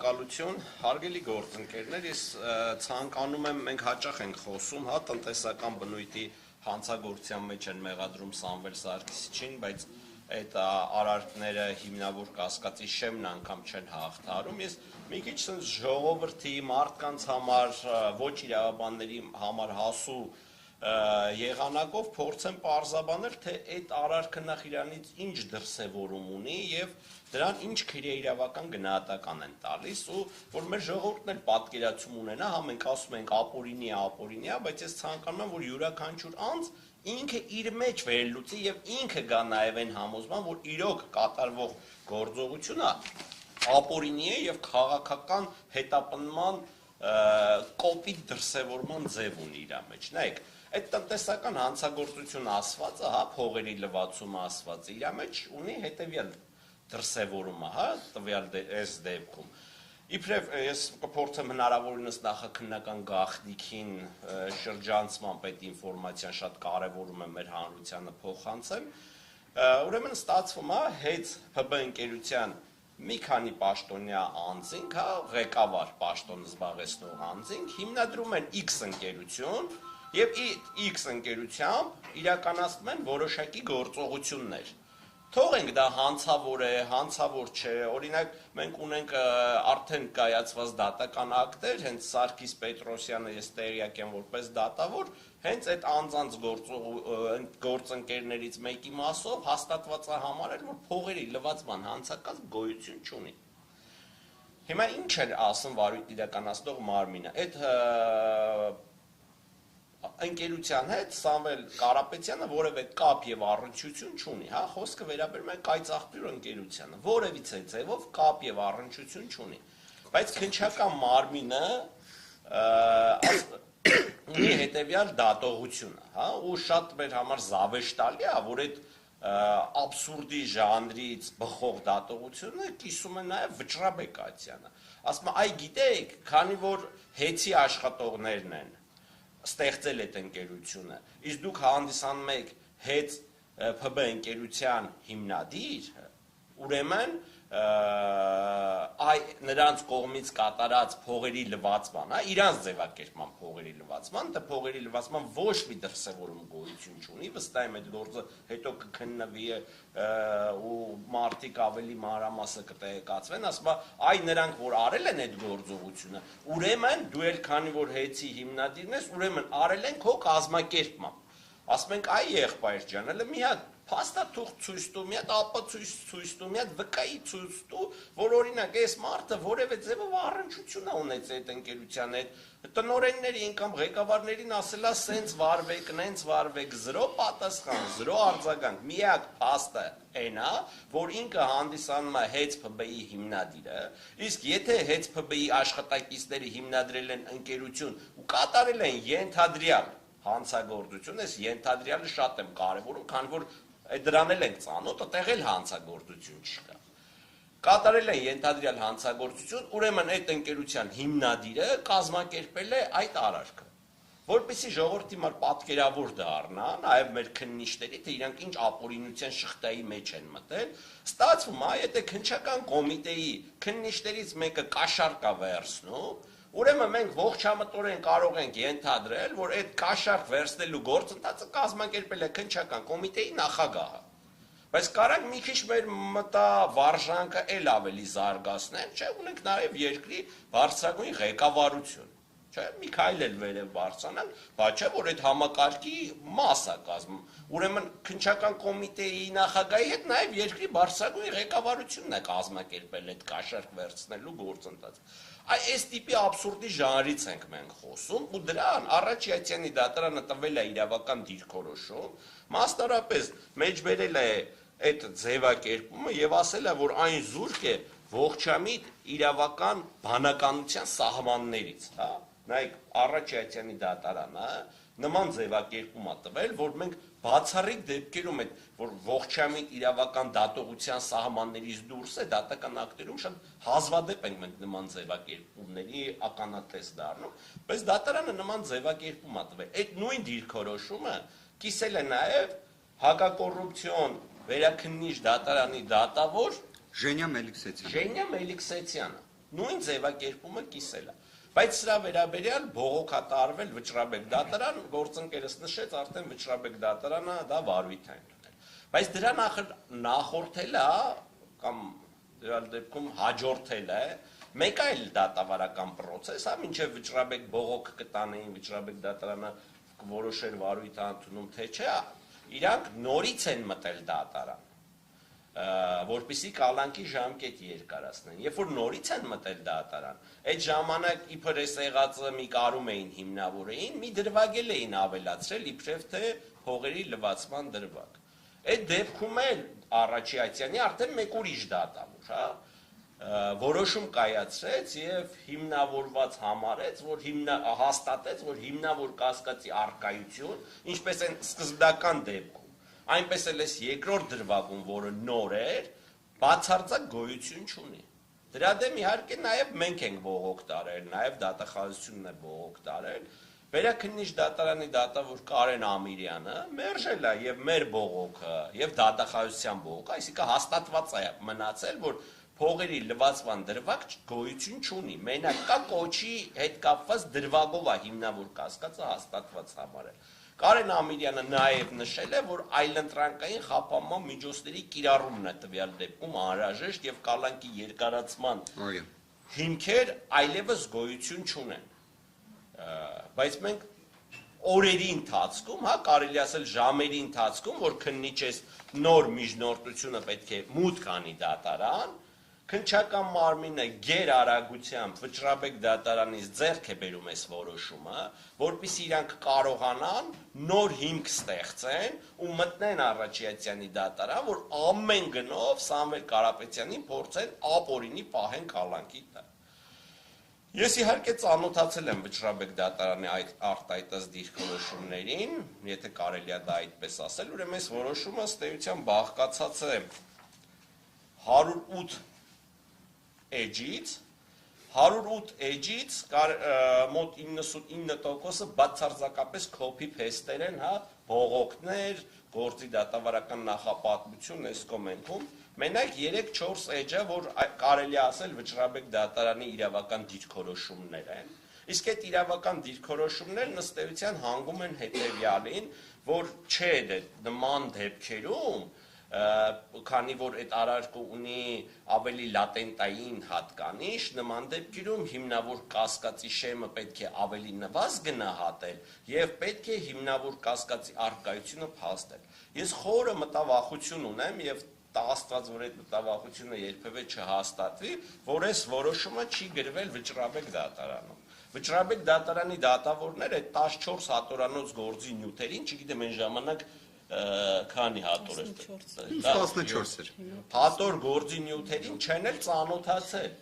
Շնորհակալություն, հարգելի գործընկերներ, ես ցանկանում եմ, մենք հաճախ ենք խոսում, հա, տնտեսական բնույթի հանցագործության մեջ են մեղադրում Սամվել Սարգսյանին, բայց այդ արարքները հիմնավոր կասկածի շեմն անգամ չեն հաղթահարում։ Ես մի քիչ ժողովրդի մարդկանց համար, ոչ իրավաբանների համար հասու եղանակով փորձեմ պարզաբանել, թե այդ արարքը նախ իրանից ինչ դրսևորում ունի եւ դրան ինչ քրեիրավական գնահատական են տալիս ու որ մեր ժողովուրդն էլ պատկերացում ունենա, հա մենք ասում ենք ապօրինի, բայց ես ցանկանում եմ որ յուրաքանչյուր անձ ինքը իր մեջ վերլուծի եւ ինքը գա նաեւ այն համոզման, որ իրոք կատարվող գործողությունը ապօրինի է եւ քաղաքական հետապնդման կոպիտ դրսևորման ձև ունի իր մեջ։ Նայեք, այդ տնտեսական հանցագործություն ասվածը, հա, փողերի լվացումը ասվածը իր մեջ ունի հետեւյալ դրսևորումը, հա, տվյալ այս դեպքում։ Իբրև ես կփորձեմ հնարավորինս նախաքննական գաղտնիքին շրջանցմամբ այդ ինֆորմացիան շատ կարևորում եմ մեր հանրությանը փոխանցեմ։ Ուրեմն ստացվում է հետ ՀԲ ընկերության մի քանի պաշտոնյա անձինք, հա, ղեկավար պաշտոն զբաղեցնող անձինք հիմնադրում են X ընկերություն եւ X ընկերությամբ իրականացնում են որոշակի գործողություններ։ Թողենք դա հանցավոր է, հանցավոր չէ, օրինակ մենք ունենք արդեն կայացված դատական ակտեր, հենց Սարգիս Պետրոսյանը ես տեղյակ եմ որպես դատավոր, հենց այդ անձանց գործընկերներից մեկի մասով հաստատված է համարել, որ փողերի լվացման հանցակազմ գոյություն չունի։ Հիմա ինչ էր ասում վարույթ իրականացնող մարմինը, այդ ընկերության հետ Սամվել Կարապետյանը որևէ կապ եւ առնչություն չունի, հա, խոսքը վերաբերում է կայծաղբյուր ընկերությանը, որևիցե ձևով կապ եւ առնչություն չունի, բայց քննչական մարմինը ունի հետեւյալ դատողությունը, հա, ու շատ մեր համար զավեշտալի է, որ այդ աբսուրդի ժանրից բխող դատողությունը կիսում է նաեւ Վճռաբեկ Աթյանը, ասում է, այ գիտեք, քանի որ հեծի աշխատողներն են ստեղծել այդ ընկերությունը, իսկ դուք հանդիսանում եք հետ ՓԲ ընկերության հիմնադիր, ուրեմն նրանց կողմից կատարած փողերի լվացման, հա, իրանց ձևակերպման փողերի լվացման, դա փողերի լվացման ոչ մի դրսևորում գոյություն չունի, վստահ եմ այդ գործը հետո կքննվի ու մարդիկ ավելի մանրամասը կտեղեկացվեն, ասում է, այ նրանք որ արել են այդ գործողությունը, ուրեմն դու էլ քանի որ հեծի հիմնադիրն ես, ուրեմն արել են քո կազմակերպմամբ։ Ասում ենք, այ եղբայր ջան, հələ մի հատ փաստաթուղթ ցույց տու, մի հատ ապացույց ցույց տու, մի հատ վկայի ցույց տու, որ օրինակ այս մարդը որևէ ձևով առնչություն է ունեցել այդ ընկերության հետ, տնօրեններին կամ ղեկավարներին ասելա սենց վարվեք, նենց վարվեք, 0 պատասխան, 0 արձագանք, միակ փաստը այն է, որ ինքը հանդիսանում է հեծ ՓԲ-ի հիմնադիրը, իսկ եթե հեծ ՓԲ-ի աշխատակիցները հիմնադրել են ընկերություն ու կատարել են ենթադրյալ հանցագործություն, ես ենթադրյալը շատ եմ կարևորում, քանի որ դրան էլ ենք ծանոթ, այդտեղ էլ հանցագործություն չկա։ Կատարել են ենթադրյալ հանցագործություն, ուրեմն այդ ընկերության հիմնադիրը կազմակերպել է այդ արարքը, որպեսզի ժողովրդի համար պատկերավոր դառնա, նաև մեր քննիչների, թե իրանք ինչ ապօրինության շղթայի մեջ են մտել, ստացվում է, եթե քննչական կոմիտեի քննիչներից մեկը կաշառք է վերցնում, ուրեմն մենք ողջամտորեն կարող ենք ենթադրել, որ այդ կաշառք վերցնելու գործընթացը կազմակերպել է քննչական կոմիտեի նախագահը։ Բայց կարանք մի քիչ մեր մտավարժանքը էլ ավելի զարգացնել, չէ, ունենք նաև երկրի բարձրագույն ղեկավարություն, չէ, մի քայլ էլ վերև բարձրանալ, բայց չէ, որ այդ համակարգի մաս է կազմում։ Ուրեմն քննչական կոմիտեի նախագահի հետ նաև երկրի բարձրագույն ղեկավարությունն է կազմակերպել այդ կաշառք վերցնելու գործընթացը։ Այս տիպի աբսուրդի ժանրից ենք մենք խոսում ու դրան Առաքելյանի դատարանը տվել է իրավական դիրքորոշում, մասնարարպես մեջբերել է այդ ձևակերպումը եւ ասել է, որ այն զուրկ է ողջամիտ իրավական բանականության սահմաններից, հա։ Նայեք, Առաքելյանի դատարանը նման ձևակերպում է տվել, որ մենք բացառիկ դեպքերում այդ որ ողջամիտ իրավական դատողության սահմաններից դուրս է դատական ակտերում շատ հազվադեպ ենք մենք նման ձևակերպումների ականատես դառնում, բայց դատարանը նման ձևակերպում է տվել։ Այդ նույն դիրքորոշումը կիսել է նաև հակակոռուպցիոն վերաքննիչ դատարանի դատավոր Ժենյա Մելիքսեցյանը։ Ժենյա Մելիքսեցյանը։ նույն ձևակերպումը կիսել է։ Բայց սրա վերաբերյալ բողոք է տարվել Վճռաբեկ դատարան, գործընկերս նշեց, արդեն Վճռաբեկ դատարանը դա վարույթ է ընդունել։ Բայց դրան նախորդել է կամ դրա դեպքում հաջորդել է մեկ այլ դատավարական process, մինչև Վճռաբեկ բողոք կտանեին, Վճռաբեկ դատարանը որոշեր վարույթ ընդունում թե չէ, իրանք նորից են մտել դատարան, որպեսզի կալանքի ժամկետ երկարացնեն։ Երբ որ նորից են մտել դատարան, այդ ժամանակ իբր էս եղածը մի կարում էին հիմնավորեին, մի դրվագ էին ավելացրել, իբրև թե փողերի լվացման դրվագ։ Այդ դեպքում էլ Առաջիացյանի արդեն մեկ ուրիշ դատավոր, որոշում կայացրեց եւ հիմնավորված համարեց, որ հաստատեց, որ հիմնավոր կասկածի առկայություն, ինչպես են սկզբնական դեպքում, այնպես էլ էս երկրորդ դրվագում, որը նոր էր, բացարձակ գոյություն չունի։ Դրա դեմ իհարկե նաեւ մենք ենք բողոք տարել, նաեւ դատախազությունն է բողոք տարել։ Վերաքննիչ դատարանի դատավոր Կարեն Ամիրյանը մերժել է եւ մեր բողոքը եւ դատախազության բողոքը, այսինքն հաստատված է մնացել, որ փողերի լվացման դրվագ գոյություն չունի։ Մենակ կա կոչի հետ կապված դրվագով է հիմնավոր կասկածը հաստատված համարել։ Կարեն Ամիրյանը նաեւ նշել է, որ այլընտրանքային խափանման միջոցների կիրառումն է տվյալ դեպքում անհրաժեշտ եւ կալանքի երկարացման հիմքեր այլևս գոյություն չունեն։ Բայց մենք օրերի ընթացքում, կարելի ասել ժամերի ընթացքում, որ քննիչես նոր միջնորդությունը պետք է մուտք անի դատարան, քննչական մարմինը գերարագությամբ Վճռաբեկ դատարանից ձեռք է բերում այս որոշումը, որպեսզի իրանք կարողանան նոր հիմք ստեղծեն ու մտնեն Առաջիացյանի դատարան, որ ամեն գնով Սամվել Կարապետյանին փորձեն ապօրինի պահեն կալանքի տակ։ Ես իհարկե ծանոթացել եմ Վճռաբեկ դատարանի այդ արտահայտած դիրքորոշումներին, եթե կարելի է դա այդպես ասել, ուրեմն այս որոշումը ըստ էության բաղկացած է 108 էջից, 108 էջից մոտ 99%-ը բացարձակապես copy-paste-եր են, բողոքներ, գործի դատավարական նախապատմություն այս կոմենտում, մենակ 3-4 էջը, որ կարելի ասել Վճռաբեկ դատարանի իրավական դիրքորոշումներ են, իսկ այդ իրավական դիրքորոշումներն ըստ էության հանգում են հետևյալին, որ չէ նման դեպքերում, քանի որ այդ արարքը ունի ավելի լատենտային հատկանիշ, նման դեպքերում հիմնավոր կասկածի շեմը պետք է ավելի նվազ գնահատել եւ պետք է հիմնավոր կասկածի առկայությունը փաստել։ Ես խորը մտավախություն ունեմ եւ Աստված, որ այդ մտավախությունը երբևէ չհաստատվի, որ այս որոշումը չի գրվել Վճռաբեկ դատարանում։ Վճռաբեկ դատարանի դատավորները այդ 14 հատորանոց գործի նյութերին, չգիտեմ այն ժամանակ քանի հատոր էր։ 14 էր։ Հատոր գործի նյութերին չեն էլ ծանոթացել։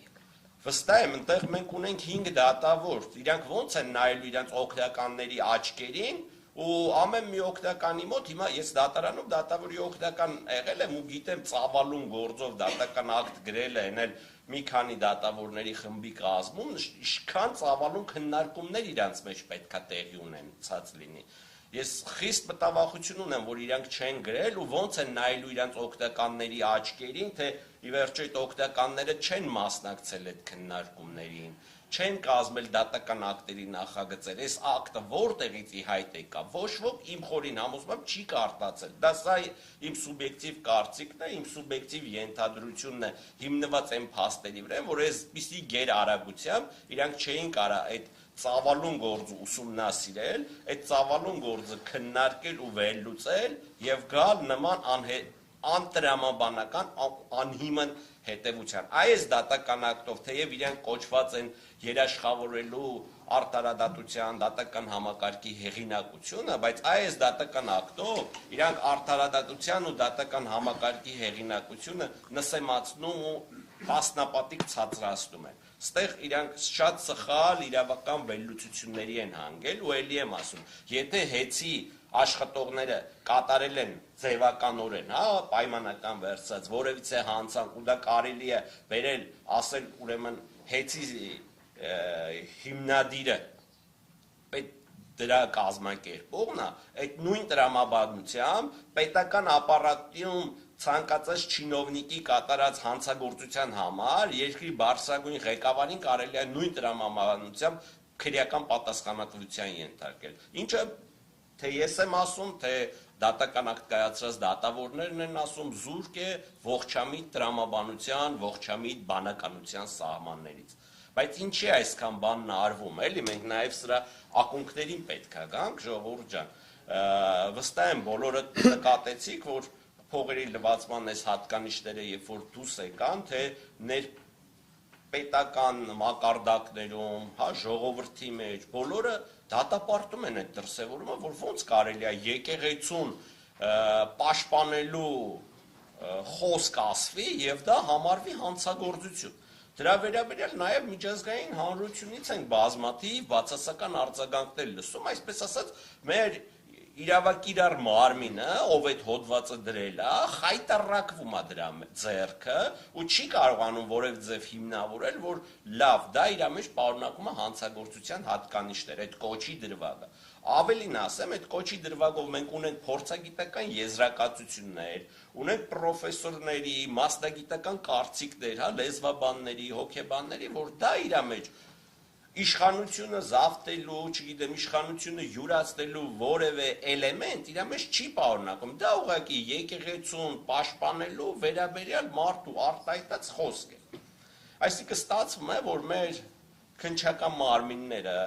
Վստահ եմ, այնտեղ մենք ունենք 5 դատավոր, իրանք ոնց են նայելու իրանք օգնականների աչքերին, ու ամեն մի օգնականի մոտ հիմա ես դատարանում դատավորի օգնական եղել եմ ու գիտեմ ծավալուն գործով դատական ակտ գրել են էլ մի քանի դատավորների խմբի կազմում, ինչքան ծավալուն քննարկումներ իրանց մեջ պետքա տեղի ունենացած լինի։ Ես խիստ մտավախություն ունեմ, որ իրանք չեն գրել ու ոնց են նայելու իրանց օգնականների աչքերին, թե ի վերջո այդ օգնականները չեն մասնակցել այդ քննարկումներին, չեն կազմել դատական ակտերի նախագծեր, այս ակտը որտեղից ի հայտ եկա, ոչ ոք իմ խորին համոզմամբ չի կարտացել, դա սա իմ սուբյեկտիվ կարծիքն է, իմ սուբյեկտիվ ենթադրությունն է, հիմնված այն փաստերի վրա, որ այսպիսի գերարագությամբ իրանք չէին կարող այդ ծավալուն գործը ուսումնասիրել, այդ ծավալուն գործը քննարկել ու վերլուծել եւ գալ նման անտրամաբանական անհիմն հետևության։ Այս դատական ակտով, թեև իրենք կոչված են երաշխավորելու արտարադատության, դատական համակարգի հեղինակությունը, բայց այս դատական ակտով իրանք արտարադատության ու դատական համակարգի հեղինակությունը նսեմացնում ու մասնապատիկ ցածրացնում են։ Ստեղ իրանք շատ սխալ իրավական վերլուծությունների են հանգել ու ելի եմ ասում, եթե հեծի աշխատողները կատարել են ձևականորեն, պայմանական վերցած, որևիցե հանցանք ու դա կարելի է վերել, ասել ուրեմն հեծի հիմնադիրը դրա կազմակերպողն է, այդ նույն տրամաբանությամբ պետական ապարատում ցանկացած չինովնիկի կատարած հանցագործության համար երկրի բարձրագույն ղեկավարին կարելի է նույն տրամաբանությամբ քրեական պատասխանատվության ենթարկել։ Ինչը թե ես եմ ասում, թե դատական ակտ կայացրած դատավորներն են ասում, զուրկ է ողջամիտ տրամաբանության, ողջամիտ բանականության սահմաններից։ Բայց ինչի է այսքան բանն արվում, էլի մենք նաև սրա ակունքներին պետք է գանք, ժողովուրդ ջան, վստահ եմ բոլորը նկատեցիք, որ փողերի լվացման այս հատկանիշները երբ որ դուրս եկան, թե պետական մակարդակներում, հա, ժողովրդի մեջ, բոլորը դատապարտում են այդ դրսևորումը, որ ոնց կարելի է եկեղեցուն պաշտպանելու խոսք ասվի եւ դա համարվի հանցագործություն։ Դրա վերաբերյալ նաև միջազգային հանրությունից ենք բազմաթիվ բացասական արձագանքներ լսում, այսպես ասած, մեր իրավակիրառ մարմինը, ով այդ հոդվածը դրել է, խայտառակվում է դրա ձեռքը ու չի կարողանում որև ձև հիմնավորել, որ լավ, դա իր մեջ պարունակում է հանցագործության հատկանիշներ, այդ կոչի դրվագը։ Ավելին ասեմ, այդ կոչի դրվագով մենք ունենք փորձագիտական եզրակացություններ, ունենք պրոֆեսորների, մասնագիտական կարծիքներ, հա, լեզվաբանների, հոգեբանների, որ դա իր մեջ իշխանությունը զավթելու, չգիտեմ, իշխանությունը յուրացնելու որևէ էլեմենտ իր մեջ չի պարունակում։ Դա ուղղակի եկեղեցուն պաշտպանելու վերաբերյալ մարդու արտահայտած խոսք է։ Այսինքն ստացվում է, որ մեր քննչական մարմինները,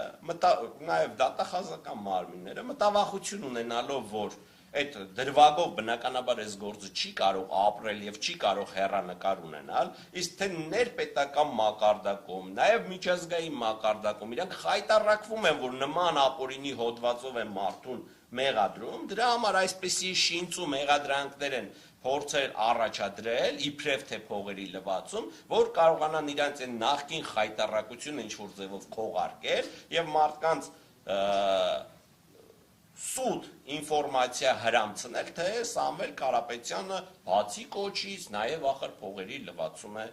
նաև դատախազական մարմինները մտավախություն ունենալով, որ այդ դրվագով բնականաբար այս գործը չի կարող ապրել եւ չի կարող հեռանկար ունենալ, իսկ թե ներպետական մակարդակում, նաեւ միջազգային մակարդակում իրանք խայտառակվում են, որ նման ապօրինի հոդվածով են մարդուն մեղադրում, դրա համար այսպեսի շինծ ու մեղադրանքներ են փորձել առաջադրել, իբրև թե փողերի լվացում, որ կարողանան իրանց այն նախկին խայտառակությունը ինչ-որ ձևով քողարկել եւ մարդկանց սուտ ինֆորմացիա հրամցնել, թե Սամվել Կարապետյանը բացի կոչից նաև ախր փողերի լվացում է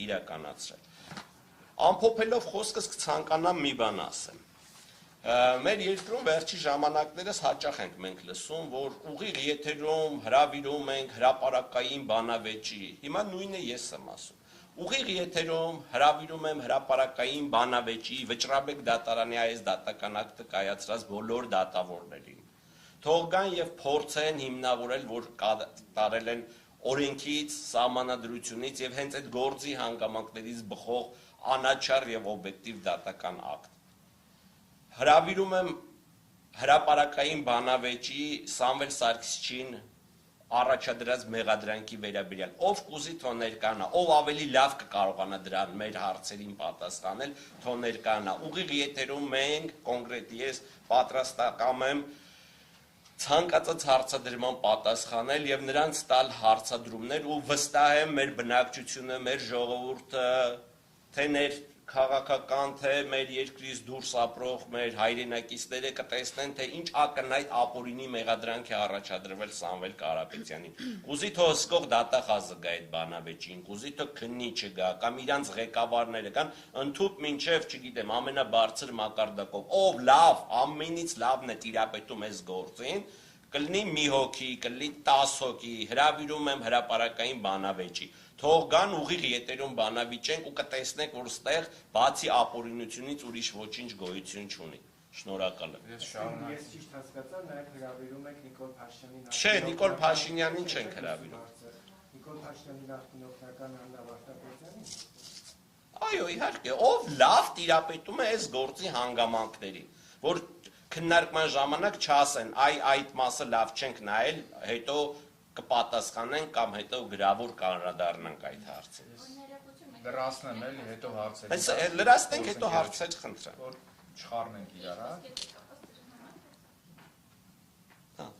իրականացրել։ Ամփոփելով խոսքս կցանկանամ մի բան ասեմ։ Մեր երկրում վերջի ժամանակներս հաճախ ենք մենք լսում, որ ուղիղ եթերում հրավիրում ենք հրապարակային բանավեճի։ Հիմա նույնը ես եմ ասում։ Ուղիղ եթերում հրավիրում եմ հրապարակային բանավեճի Վճռաբեկ դատարանի այս դատական ակտը կայացրած բոլոր դատավորներին։ Թող գան եւ փորձեն հիմնավորել, որ կատարել են օրենքից, սահմանադրությունից եւ հենց այդ գործի հանգամանքներից բխող անաչառ եւ օբյեկտիվ դատական ակտ։ Հրավիրում եմ հրապարակային բանավեճի Սամվել Սարգսչին առաջադրած մեղադրանքի վերաբերյալ, ով կուզի թող ներկանա, ով ավելի լավ կկարողանա դրան մեր հարցերին պատասխանել, թող ներկանա։ Ուղիղ եթերում մենք կոնկրետ ես պատրաստակամ եմ ցանկացած հարցադրման պատասխանել եւ նրանց տալ հարցադրումներ ու վստահ եմ մեր բնակչությունը, մեր ժողովուրդը, թե քաղաքական, թե մեր երկրից դուրս ապրող մեր հայրենակիցները կտեսնեն, թե ինչ ակնհայտ ապօրինի մեղադրանք է առաջադրվել Սամվել Կարապետյանին։ Կուզի թող հսկող դատախազը գա այդ բանավեճին, կուզի թող քննիչը գա, կամ իրանց ղեկավարները կան, ընդհուպ մինչև, չգիտեմ, ամենաբարձր մակարդակով, ով լավ, ամենից լավն է տիրապետում այս գործին, կլինի մի հոգի, կլինի 10 հոգի, հրավիրում եմ հրապարակային բանավեճի։ Թող գան ուղիղ եթերում բանավիճենք ու կտեսնեք, որ ստեղ բացի ապօրինությունից ուրիշ ոչինչ գոյություն չունի։ Շնորհակալ եմ։ Ես ճիշտ հասկացա, նաև հրավիրում եք Նիկոլ Փաշինյանին։ Չէ, Նիկոլ Փաշինյանին չենք հրավիրում։ Նիկոլ Փաշինյանի նախկին օգնական Աննա Վարդապետյանին։ Այո, իհարկե, ով լավ տիրապետում է այս գործի հանգամանքներին, որ քննարկման ժամանակ չասեն, այդ մասը լավ չենք նայել, հետո կպատասխանենք կամ հետո գրավոր կանրադառնանք այդ հարցին։ Լրացնեմ էլի, հետո հարցեր։ Լրացնենք, հետո հարցեր խնդրեմ։ Որ չխառնենք իրար,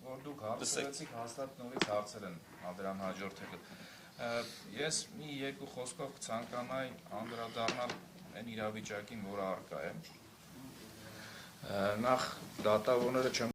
որ դուք հարցերեցիք, հաստատ նորից հարցեր են դրան հաջորդել։ Ես մի երկու խոսքով կցանկանայի անդրադառնալ այն իրավիճակին, որը առկա է։ Նախ դատավորները չեմ